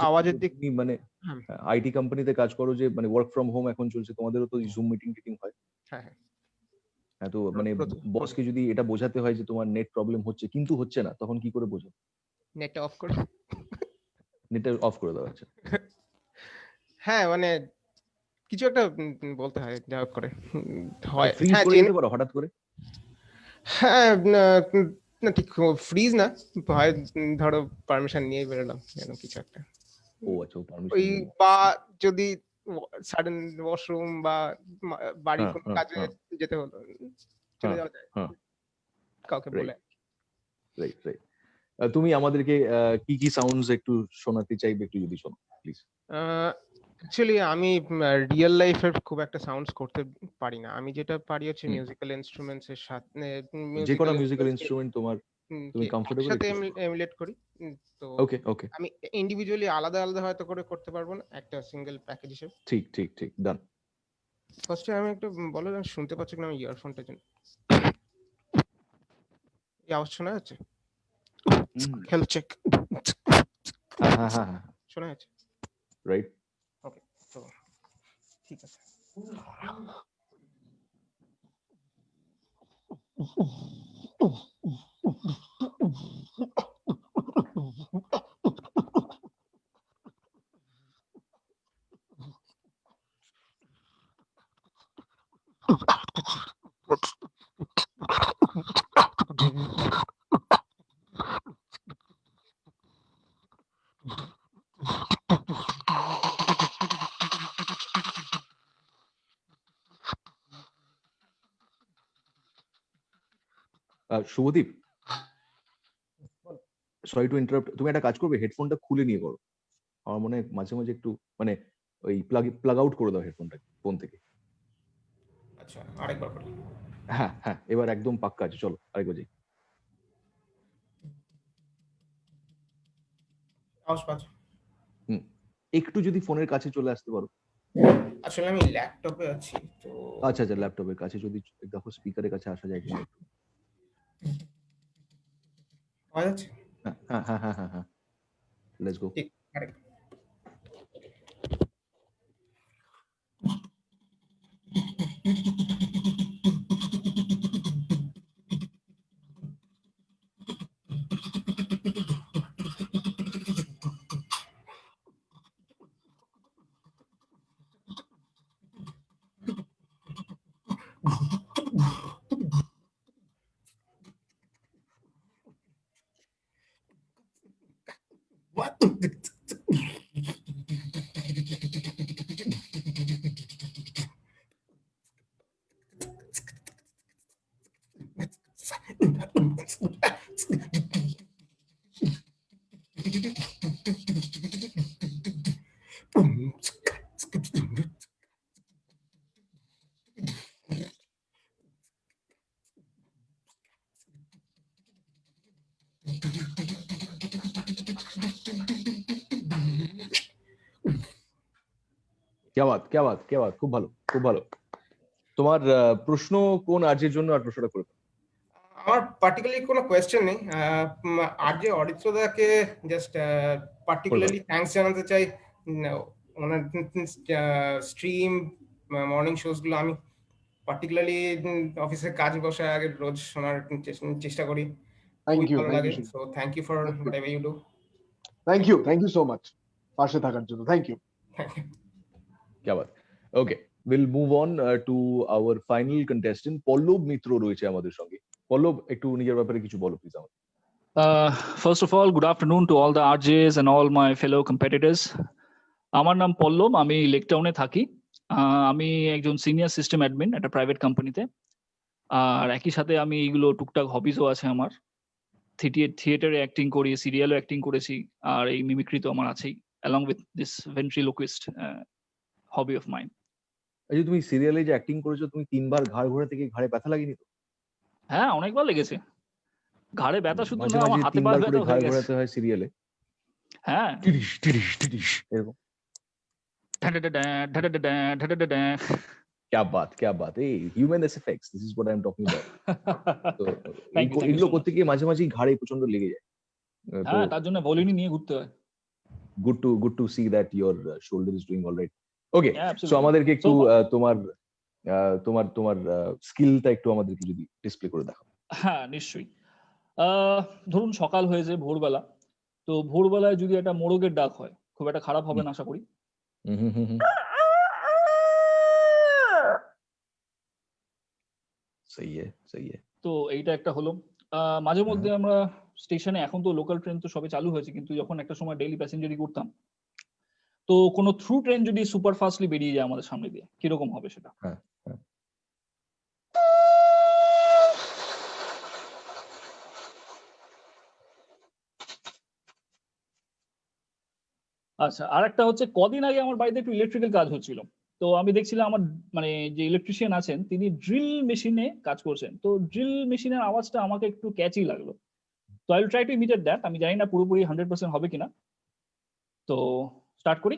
আওয়াজের দিক। তুমি মানে হ্যাঁ আইটি কোম্পানিতে কাজ করো, যে মানে ওয়ার্ক ফ্রম হোম এখন চলছে, তোমাদেরও তো জুম মিটিং টিটিং হয়। হ্যাঁ হ্যাঁ হ্যাঁ, তো মানে বসকে যদি এটা বোঝাতে হয় যে তোমার নেট প্রবলেম হচ্ছে কিন্তু হচ্ছে না, তখন কি করে বোঝো? নেটটা অফ করে। নেটটা অফ করে দেওয়া হচ্ছে। হ্যাঁ মানে কিছু একটা বলতে হয় যা হোক করে হয়। ফ্রিজ হ্যাঁ করে দিতে পারো হঠাৎ করে? হ্যাঁ না ঠিক ফ্রিজ না হয়, ধরো পারমিশন নিয়ে বেরোলাম এরকম কিছু একটা। ও আচ্ছা, ওই পারমিশন। বা যদি সাডেন ওয়াশরুম বা বাড়ির হ্যাঁ, কোনো হ্যাঁ, কাজে হ্যাঁ। যেতে হলো, চলে যাওয়া যায় হ্যাঁ কাউকে Right. বলে। Right right. তুমি আমাদেরকে কি কি সাউন্ডস একটু শোনাতে চাইবে, একটু যদি শোনো প্লিজ। অ্যাকচুয়ালি আমি রিয়েল লাইফের খুব একটা সাউন্ডস করতে পারি না। আমি যেটা পারি হচ্ছে হুম। মিউজিক্যাল ইনস্ট্রুমেন্টস এর সাথে যে কোনো মিউজিক্যাল ইনস্ট্রুমেন্ট তোমার তুমি কমফোর্টেবল সাথে এমুলেট করি। তো ওকে ওকে, আমি ইন্ডিভিজুয়ালি আলাদা আলাদা হয়তো করে করতে পারবো না, একটা সিঙ্গেল প্যাকেজ হিসেবে। ঠিক ঠিক ঠিক, ডান। ফার্স্টে আমি একটু বলো, আমি শুনতে পাচ্ছি কিনা, আমি ইয়ারফোনটা জন্য এই আওয়াজ শোনা যাচ্ছে? হেলথ চেক হ্যাঁ হ্যাঁ হ্যাঁ হ্যাঁ, শোনা যাচ্ছে? রাইট। ওকে, তো ঠিক আছে। শুভদীপ, সরি টু ইন্টারাপ্ট, তুমি একটা কাজ করবে, হেডফোনটা খুলে নিয়ে করো। আমার মনে হয় মাঝে মাঝে একটু মানে ওই প্লাগ আউট করে দাও হেডফোনটা ফোন থেকে। আচ্ছা, আরেকবার করি। হ্যাঁ হ্যাঁ, এবার একদম পাক্কা আছে, চলো আরেকবার যাই। আওয়াজ পাচ্ছ? একটু যদি ফোনের কাছে চলে আসতে পারো। আসলে আমি ল্যাপটপে আছি তো। আচ্ছা আচ্ছা, ল্যাপটপের কাছে যদি দেখো, স্পিকারের কাছে আসা যায় কিনা একটু। আওয়াজ আছে? হ্যাঁ হ্যাঁ হ্যাঁ হ্যাঁ হ্যাঁ, লেটস গো। ঠিক, আরেকবার। क्या बात क्या बात क्या बात, খুব ভালো খুব ভালো। তোমার প্রশ্ন কোন আর্যের জন্য, আর প্রশ্নটা করে দাও। আমার পার্টিকুলারলি কোনো কোয়েশ্চেন নেই। আরজে অরিত্রদাকে জাস্ট পার্টিকুলারলি থ্যাঙ্কস জানাতে চাই। ওনার স্ট্রিম মর্নিং শোজ গুলো আমি পার্টিকুলারলি অফিসের কাজ বসে আগে রোজ শোনার চেষ্টা করি। থ্যাংক ইউ, ভালো থ্যাংক লাগে। You, so thank you for whatever you do. Thank you so much পাশে থাকার জন্য। Thank you. क्या बात। Okay, will move on to our final contestant Pallab Mitra রয়েছে আমাদের সঙ্গে। পল্লব, একটু নিজের ব্যাপারে কিছু বলো প্লিজ আমাকে। First of all, good afternoon to all the RJs and all my fellow competitors. আমার নাম পল্লব, আমি লেকটাউনে থাকি। আমি একজন সিনিয়র সিস্টেম অ্যাডমিন একটা প্রাইভেট কোম্পানিতে। আর একই সাথে আমি এইগুলো টুকটাক হবিজও আছে আমার। থিয়েটারে অ্যাক্টিং করি, সিরিয়ালও অ্যাক্টিং করেছি, আর এই মিমিক্রি তো আমার আছেই, along with this ventriloquist hobby of mind. এই যে তুমি সিরিয়ালে যে অ্যাক্টিং করেছো, তুমি 3 বার ঘাড় ঘোরাতে গিয়ে ঘাড়ে ব্যথা লাগেনি তো? হ্যাঁ, অনেকবার লেগেছে। ঘাড়ে ব্যথা শুধু মাঝে না, আমার মাঝে হাতে পায়ে 3 বার করে ব্যথা হয়ে ঘাড় গেছে। ঘোরাতে হয় সিরিয়ালে, হ্যাঁ, টিডিশ টিডিশ টিডিশ এরকম। क्या बात, এই human effects, this is what I am talking about. তো থ্যাংক ইউ এগুলো সো মাচ। করতে গিয়ে মাঝে মাঝেই ঘাড়ে প্রচন্ড লেগে যায়। তো হ্যাঁ, তার জন্য ভলিনি নিয়ে ঘুরতে হয়। good to see that your shoulder is doing all right. Okay, Yeah, so absolutely. আমাদেরকে একটু So, তোমার স্কিলটা একটু আমাদেরকে যদি ডিসপ্লে করে দেখাও। হ্যাঁ, নিশ্চয়ই। ধরুন সকাল হয়েছে, ভোরবেলা। তো ভোরবেলায় যদি একটা মোরগের ডাক হয়, খুব একটা খারাপ হবে না আশা করি। সহি है। তো এইটা একটা হলো। মাঝে মধ্যে আমরা স্টেশনে, এখন তো লোকাল ট্রেন তো সবে চালু হয়েছে, কিন্তু যখন একটা সময় ডেইলি প্যাসেঞ্জারি করতাম, তো কোনো থ্রু ট্রেন যদি সুপার ফাস্টলি বেরিয়ে যায় আমাদের সামনে দিয়ে, কিরকম হবে সেটা? হ্যাঁ। আচ্ছা, আর একটা হচ্ছে, কদিন আগে আমার বাড়িতে একটু ইলেকট্রিক্যাল কাজ হচ্ছিল। তো আমি দেখছিলাম আমার মানে যে ইলেকট্রিশিয়ান আছেন, তিনি ড্রিল মেশিনে কাজ করছেন। তো ড্রিল মেশিনের আওয়াজটা আমাকে একটু ক্যাচি লাগলো। তো I will try to imitate that. আমি জানি না পুরোপুরি 100% হবে কিনা। তো স্টার্ট করি।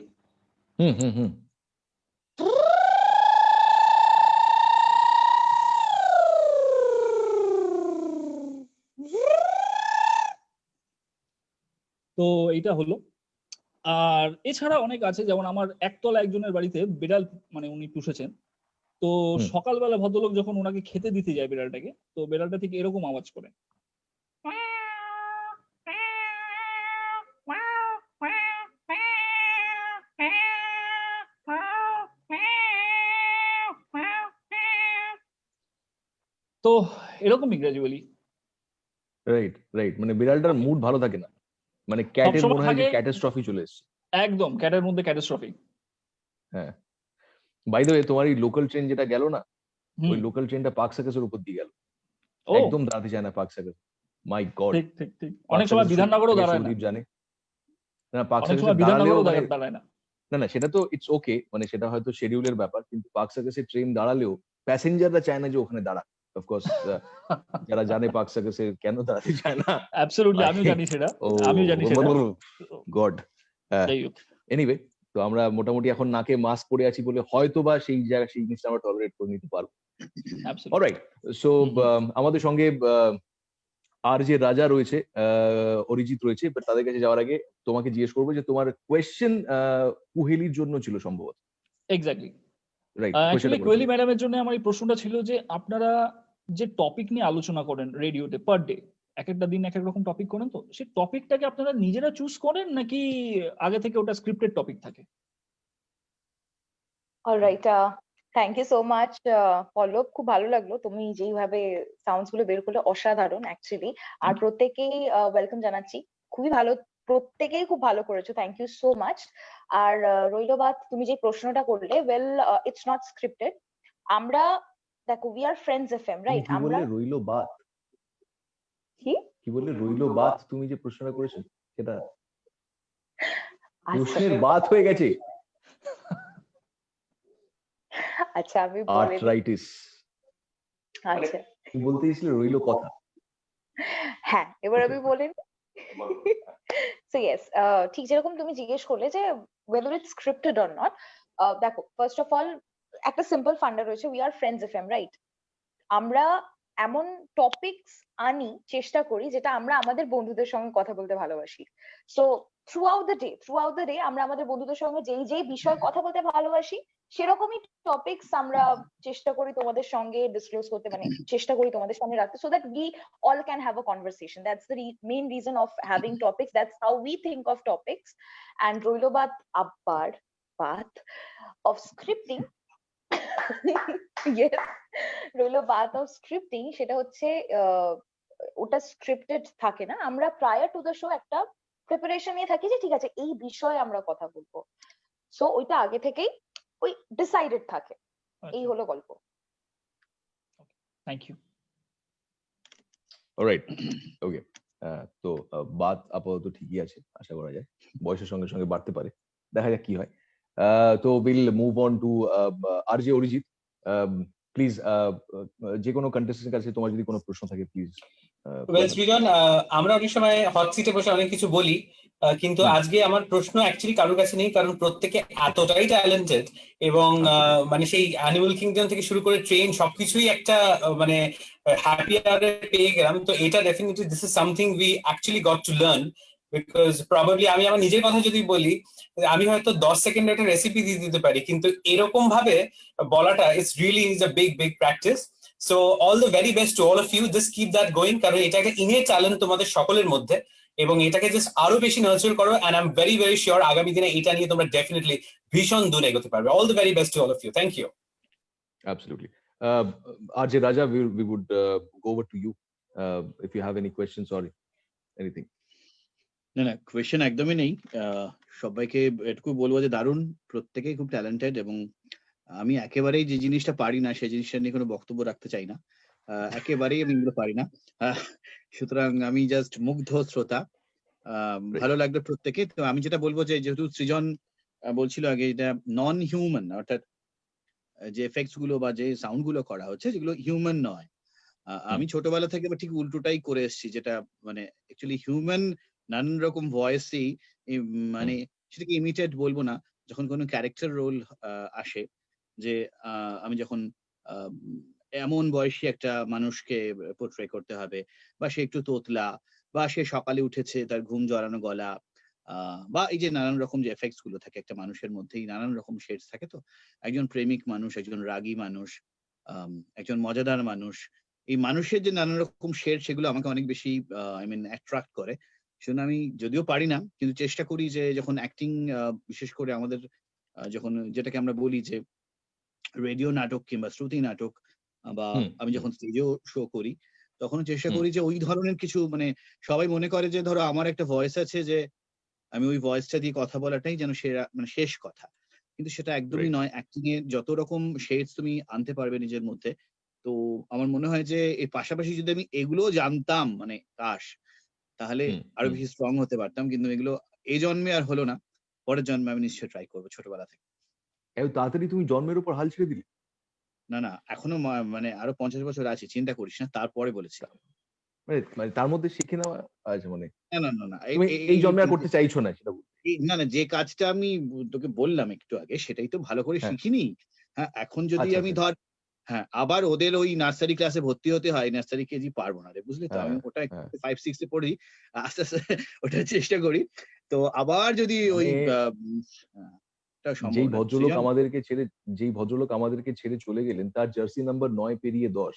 হুম। তো এইটা হলো। আর এছাড়া অনেক আছে, যেমন আমার একতলা একজনের বাড়িতে বিড়াল, মানে উনি পুষেছেন। তো সকালবেলা ভদ্রলোক যখন ওনাকে খেতে দিতে যায় বিড়ালটাকে, তো বিড়ালটা থেকে এরকম আওয়াজ করে। তো এরকমই গ্র্যাজুয়ালি। রাইট, মানে বিড়ালটার মুড ভালো থাকে না, মানে ক্যাটের সবসময় মনে হয় যে থাকে। ক্যাটাস্ট্রফি চলে এসেছে। একদম ক্যাটের মধ্যে ক্যাটাস্ট্রফি। হ্যাঁ, বাই দ্য ওয়ে, তোমার এই লোকাল ট্রেন যেটা গেল না, ওই হুম। লোকাল ট্রেনটা পার্ক সার্কাসের উপর দিয়ে গেল। ও, একদম দাঁড়াতে চায় না পার্ক সার্কাস। মাই গড, ঠিক। অনেক সময় বিধাননগরও দাঁড়ায় না। সুদীপ জানে না পার্ক অনেক সার্কাসে সময় দাঁড়ালেও বিধাননগরও মানে দাঁড়ায় না। না সেটা তো ইটস ওকে, মানে সেটা হয়তো শিডিউলের ব্যাপার, কিন্তু পার্ক সার্কাসে ট্রেন দাঁড়ালেও প্যাসেঞ্জাররা চায় না যে ওখানে দাঁড়াক। অফকোর্স যারা জানে পার্ক সার্কাসে কেন দাঁড়াতে চায় না, অ্যাবসলিউটলি, আমিও জানি সেটা। গড। যাই হোক। এনিওয়ে, তো আমরা মোটামুটি এখন নাকে মাস্ক পরে আছি বলে হয়তো বা সেই জিনিসটা আমরা টলারেট করে নিতে পারবো। অলরাইট, সো আমাদের সঙ্গে আর যে রাজা রয়েছে, অরিজিৎ রয়েছে, বাট তাদের কাছে যাওয়ার আগে তোমাকে জিজ্ঞেস করবো যে তোমার কোয়েশ্চেন কুহেলির জন্য ছিল সম্ভবত। এক্স্যাক্টলি। রাইট, অ্যাকচুয়ালি কোয়েলি ম্যাডামের জন্য আমার এই প্রশ্নটা ছিল যে, আপনারা যে টপিক নিয়ে আলোচনা করেন রেডিওতে পার ডে, এক একটা দিন এক এক রকম টপিক করেন, তো সেই টপিকটাকে আপনারা নিজেরা চুজ করেন নাকি আগে থেকে ওটা স্ক্রিপ্টেড টপিক থাকে? Alright, thank you so much Pallab, খুব ভালো লাগলো তুমি যেইভাবে সাউন্ডস গুলো বের করলে, অসাধারণ অ্যাকচুয়ালি। আর প্রত্যেকেই ওয়েলকাম জানাচ্ছি, খুবই ভালো, প্রত্যেকেই খুব ভালো করেছো, থ্যাংক ইউ সো মাচ। আর রইল বাত, তুমি যে প্রশ্নটা করলে, ওয়েল ইটস নট স্ক্রিপ্টেড। আমরা দেখো, we are friends FM, right? কি বললে রইল বাত? কি বললে রইল বাত? তুমি যে প্রশ্নটা করেছো সেটা প্রশ্নের বাত হয়ে গেছে। আচ্ছা, আমি বলে আর্থ্রাইটিস। আচ্ছা, তুমি বলতে চাইছিলে রইল কথা। হ্যাঁ, এবার আমি বলি। সো ইয়েস, ঠিক যেরকম তুমি জিজ্ঞেস করলে যে whether it's scripted or not, দেখো, ফার্স্ট অফ অল একটা সিম্পল ফান্ডা রয়েছে, we are friends FM, right? আমরা এমন টপিকস আনি, চেষ্টা করি যেটা আমরা আমাদের বন্ধুদের সঙ্গে কথা বলতে ভালোবাসি। So through out the day আমরা আমাদের বন্ধুদের সঙ্গে যেই বিষয়ে কথা বলতে ভালোবাসি, সেরকমই টপিকস আমরা চেষ্টা করি তোমাদের সঙ্গে ডিসক্লোজ করতে, মানে চেষ্টা করি তোমাদের সামনে রাখতে, so that we all can have a conversation. That's the main reason of having topics. That's how we think of topics. And roilo baat abbar baat of scripting. Yes, roilo baat of scripting, সেটা হচ্ছে ওটা scripted থাকে না। আমরা prior to the show একটা preparation নিয়ে থাকি যে ঠিক আছে, এই বিষয়ে আমরা কথা বলবো। সো ওইটা আগে থেকেই ওই ডিসাইডেড থাকে। এই হলো গল্প। Thank you. Alright, okay. তো বাত আপাতত ঠিকই আছে, আশা করা যায় বয়সের সঙ্গে সঙ্গে বাড়তে পারে, দেখা যাক কি হয়। তো will move on to RJ Arijit. Please যে কোনো কন্টেস্টেন্টের কাছে তোমার যদি কোনো প্রশ্ন থাকে প্লিজ। সৃজন, আমরা অনেক সময় হট সিটে বসে অনেক কিছু বলি, কিন্তু আজকে আমার প্রশ্ন অ্যাকচুয়ালি কারোর কাছে নেই, কারণ প্রত্যেকে এতটাই ট্যালেন্টেড এবং মানে সেই অ্যানিমাল কিংডম থেকে শুরু করে ট্রেন সবকিছুই একটা মানে হ্যাপি আওয়ারে পেয়ে গেলাম। তো এটা definitely this is something we actually got to learn, because probably আমি আমার নিজের কথা যদি বলি, আমি হয়তো 10 সেকেন্ডে একটা রেসিপি দিয়ে দিতে পারি, কিন্তু এরকম ভাবে বলাটা it's really is a big practice. So all the very best to all of you, just keep that going, কারণ এটা একটা ইনের ট্যালেন্ট তোমাদের সকলের মধ্যে, এবং এটাকে জাস্ট আরো বেশি নার্চার করো, and I am very sure আগামী দিনে এটা নিয়ে তোমরা ডেফিনেটলি ভীষণ দূর এগোতে পারবে। All the very best to all of you, thank you. Absolutely. RJ Raja, we would go over to you if you have any questions or anything. না কোয়েশ্চেন একদমই নেই। সবাইকে এটুকু বলবো যে দারুণ, প্রত্যেকেই খুব ট্যালেন্টেড, এবং আমি একেবারেই যে জিনিসটা পারি না সেই জিনিসটা নিয়ে কোনো বক্তব্য রাখতে চাই না, একেবারেই আমি এগুলো পারি না। সুতরাং আমি জাস্ট মুগ্ধ শ্রোতা। ভালো লাগলো প্রত্যেকে। তো আমি যেটা বলবো যে যেহেতু সৃজন বলছিল আগে এটা নন হিউম্যান, অর্থাৎ যে এফেক্টস গুলো বা যে সাউন্ড গুলো করা হচ্ছে যেগুলো হিউম্যান নয়, আমি ছোটবেলা থেকে ঠিক উল্টোটাই করে এসেছি, যেটা মানে অ্যাকচুয়ালি হিউম্যান নানান রকম ভয়েসই, মানে সেটাকে ইমিটেট বলবো না, যখন কোনো ক্যারেক্টার রোল আসে, যে আমি যখন এমন বয়সী একটা মানুষকে পোর্ট্রে করতে হবে, বা সে একটু তোতলা, বা সে সকালে উঠেছে তার ঘুম জড়ানো গলা, বা এই যে নানান রকম যে এফেক্টস গুলো থাকে একটা মানুষের মধ্যেই নানান রকম শেডস থাকে। তো একজন প্রেমিক মানুষ, একজন রাগী মানুষ, একজন মজাদার মানুষ, এই মানুষের যে নানান রকম শেড সেগুলো আমাকে অনেক বেশি আই মিন অ্যাট্রাক্ট করে। সেজন্য আমি যদিও পারি না, কিন্তু চেষ্টা করি যে যখন অ্যাক্টিং, বিশেষ করে আমাদের যখন যেটাকে আমরা বলি যে রেডিও নাটক কিংবা শ্রুতি নাটক, বা আমি যখন স্টেজেও শো করি, তখন চেষ্টা করি যে ওই ধরনের কিছু, মানে সবাই মনে করে যে ধরো আমার একটা ভয়েস আছে, যে আমি ওই ভয়েসটা দিয়ে কথা বলাটাই যেন মানে শেষ কথা, কিন্তু সেটা একদমই নয়। অ্যাক্টিং এর যত রকম শেডস তুমি আনতে পারবে নিজের মধ্যে, তো আমার মনে হয় যে এর পাশাপাশি যদি আমি এগুলো জানতাম, মানে তাহলে আরো বেশি স্ট্রং হতে পারতাম, কিন্তু এগুলো এই জন্মে আর হলো না, পরের জন্মে আমি নিশ্চয়ই ট্রাই করবো ছোটবেলা থেকে। এত তাড়াতাড়ি তুমি জন্মের উপর হাল ছেড়ে দিলে? না এখনো মানে আরো 50 বছর আছে, চিন্তা করিস না, তারপরে বলেছি। মানে তার মধ্যে শিখে নেওয়া আছে, মানে না এই জন্মে আর করতে চাইছো না সেটা? না যে কাজটা আমি তোকে বললাম একটু আগে, সেটাই তো ভালো করে শিখিনি। হ্যাঁ, এখন যদি আমি ধর আবার ওদের ওই নার্সারি ক্লাসে ভর্তি হতে হয়, নার্সারি কেজি পারবো না রে, বুঝলি তো। আমি ওটা 5-6 এ পড়ি, আস্তে আস্তে ওটা চেষ্টা করি। তো আবার যদি ওই যেই ভদ্রলোক আমাদেরকে ছেড়ে চলে গেলেন, তার জার্সি নাম্বার 9 পেরিয়ে 10,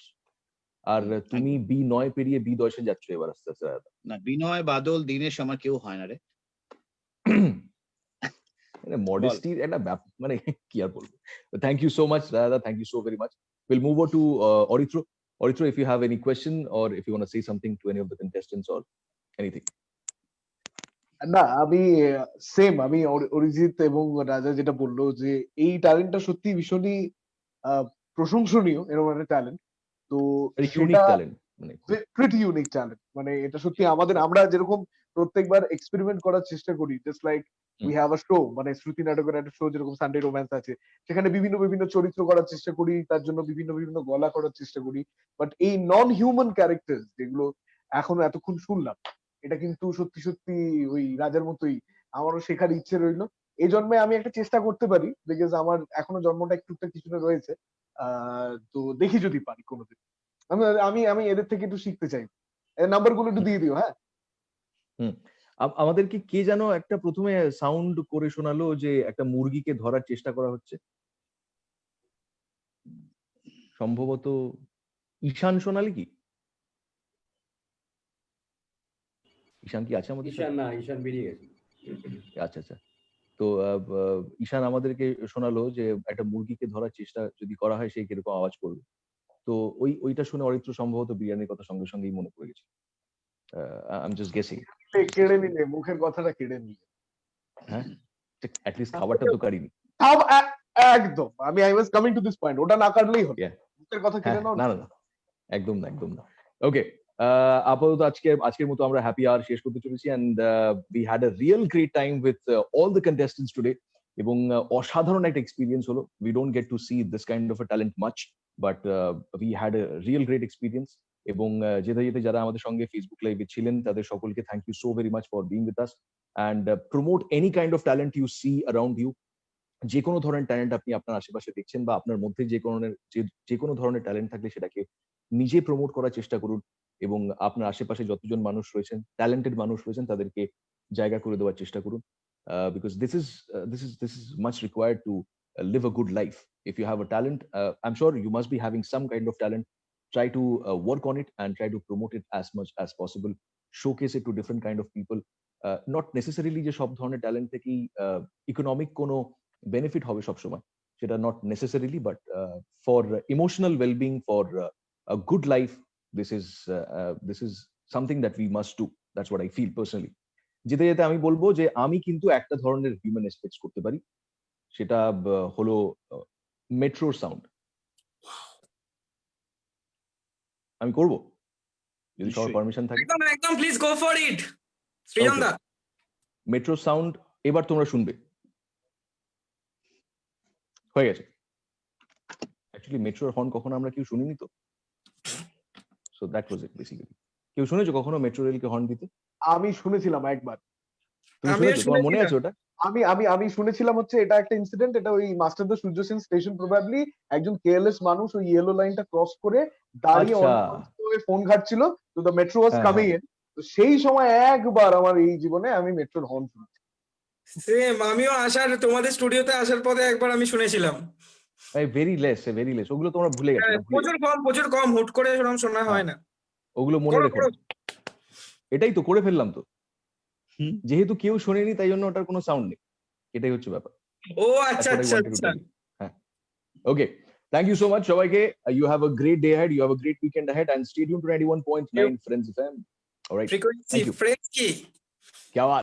আর তুমি B9 পেরিয়ে B10 এ যাচ্ছ এবার আস্তে আস্তে। না, বিনয়, বাদল, দীনেশ আমার কেউ হয় না রে। মডেস্টির একটা মানে কি আর বলবো। থ্যাংক ইউ সো মাচ দাদা, thank you so very much. Will move on to Oritra. Oritra, if you have any question or if you want to say something to any of the contestants or anything. না, আমি same, আমি অরিজিৎ এবং রাজা যেটা বললো যে এই ট্যালেন্টটা সত্যি ভীষণই প্রশংসনীয়, এরকম একটা ট্যালেন্ট। তো প্রিটি ইউনিক ট্যালেন্ট, মানে এটা সত্যি আমাদের, আমরা যেরকম প্রত্যেকবার এক্সপেরিমেন্ট করার চেষ্টা করি, just like we have a show, মানে শ্রুতি নাটকের একটা শো যেরকম সানডে রোম্যান্স আছে, সেখানে বিভিন্ন চরিত্র করার চেষ্টা করি, তার জন্য বিভিন্ন গলা করার চেষ্টা করি। বাট এই নন হিউম্যান ক্যারেক্টার যেগুলো এতক্ষণ শুনলাম, এটা কিন্তু সত্যি ওই রাজার মতোই আমারও শেখার ইচ্ছে রইলো। এই জন্মে আমি একটা চেষ্টা করতে পারি, বিকজ আমার এখনো জন্মটা একটু কিছুটা রয়েছে। তো দেখি যদি পারি কোনোদিন। আমি এদের থেকে একটু শিখতে চাই। নাম্বার গুলো একটু দিয়ে দিও। হ্যাঁ, আমাদেরকে কে যেন একটা প্রথমে সাউন্ড করে শোনালো যে একটা মুরগিকে ধরার চেষ্টা করা হচ্ছে, সম্ভবত ঈশান শোনালি কি? ঈশান কি আছে আমাদের? ঈশান বেরিয়ে গেছে। আচ্ছা। তো ঈশান আমাদেরকে শোনালো যে একটা মুরগিকে ধরার চেষ্টা যদি করা হয়, সেই কিরকম আওয়াজ করবে। তো ওইটা শুনে অরিত্র সম্ভবত বিরিয়ানির কথা সঙ্গেই মনে পড়ে গেছে। I am just guessing. কেড়ে নিলে, মুখের কথাটা কেড়ে নিলে। হ্যাঁ, অ্যাটলিস্ট খাবারটা তো কারিনি। একদম আমি I was coming to this point, ওটা না কাটলেই হলো। Yeah. মুখের কথা হ্যাঁ, কেটে নাও না না না একদম না একদম না। ওকে, আপাতত আজকের মতো আমরা হ্যাপি আওয়ার শেষ করতে চলেছি, and we had a real great time with all the contestants today, এবং অসাধারণ একটা এক্সপিরিয়েন্স হলো। We don't get to see this kind of a talent much, but we had a real great experience. এবং যেতে যেতে যারা আমাদের সঙ্গে ফেসবুক লাইভে ছিলেন তাদের সকলকে thank you so very much for being with us, and promote any kind of talent you see around you. যে কোনো ধরনের ট্যালেন্ট আপনি আপনার আশেপাশে দেখছেন বা আপনার মধ্যে যে কোনো ধরনের ট্যালেন্ট থাকলে সেটাকে নিজে প্রমোট করার চেষ্টা করুন, এবং আপনার আশেপাশে যতজন মানুষ রয়েছেন, ট্যালেন্টেড মানুষ রয়েছেন, তাদেরকে জায়গা করে দেওয়ার চেষ্টা করুন, because this is much required to live a good life. If you have a talent, I am sure you must be having some kind of talent. Try to work on it and try to promote it as much as possible. Showcase it to different kind of people. Not necessarily যে সব ধরনের talent থেকেই economic কোনো benefit হবে সবসময়, সেটা not necessarily, but for emotional wellbeing, for a good life, this is something that we must do. That's what I feel personally. যেতে যেতে আমি বলবো যে আমি কিন্তু একটা ধরনের হিউম্যান এক্সপেক্ট করতে পারি, সেটা হলো মেট্রোর সাউন্ড। আমি করব যদি সবার পারমিশন থাকে। একদম একদম, please go for it Srijan দা। মেট্রো সাউন্ড এবার তোমরা শুনবে, হয়ে গেছে। অ্যাকচুয়ালি মেট্রোর হর্ন কখনো আমরা কেউ শুনিনি তো, so that was it basically. কেউ শুনেছো কখনো মেট্রো রেলকে হর্ন দিতে? আমি শুনেছিলাম একবার। তুমি শুনেছো? তোমার মনে আছে ওটা? আমি শুনেছিলাম হচ্ছে এটা একটা ইনসিডেন্ট, এটা ওই মাস্টার দা সূর্য সেন স্টেশন প্রবাবলি একজন কেয়ারলেস মানুষ ওই ইয়েলো লাইনটা ক্রস করে দাঁড়িয়ে ফোন ঘাটছিল, তো the metro was coming in. তো সেই সময় একবার আমার এই জীবনে আমি মেট্রোর হর্ন শুনেছি। সেম, আমিও তোমাদের স্টুডিওতে আসার পথে একবার আমি শুনেছিলাম। ভেরি লেস ওগুলো তোমরা ভুলে গেছো। প্রচুর কম, হুট করে এরকম শোনা হয় না। ওগুলো মনে রেখো। এটাই তো করে ফেললাম তো, যেহেতু কেউ শোনেনি তাই জন্য ওটার কোনো সাউন্ড নেই, এটাই হচ্ছে ব্যাপার। ও আচ্ছা আচ্ছা আচ্ছা, হ্যাঁ okay, thank you so much সবাইকে। You have a great day ahead, you have a great weekend ahead, and stay tuned to 91.9 Friends FM. All right, frequency friends কি क्या बात।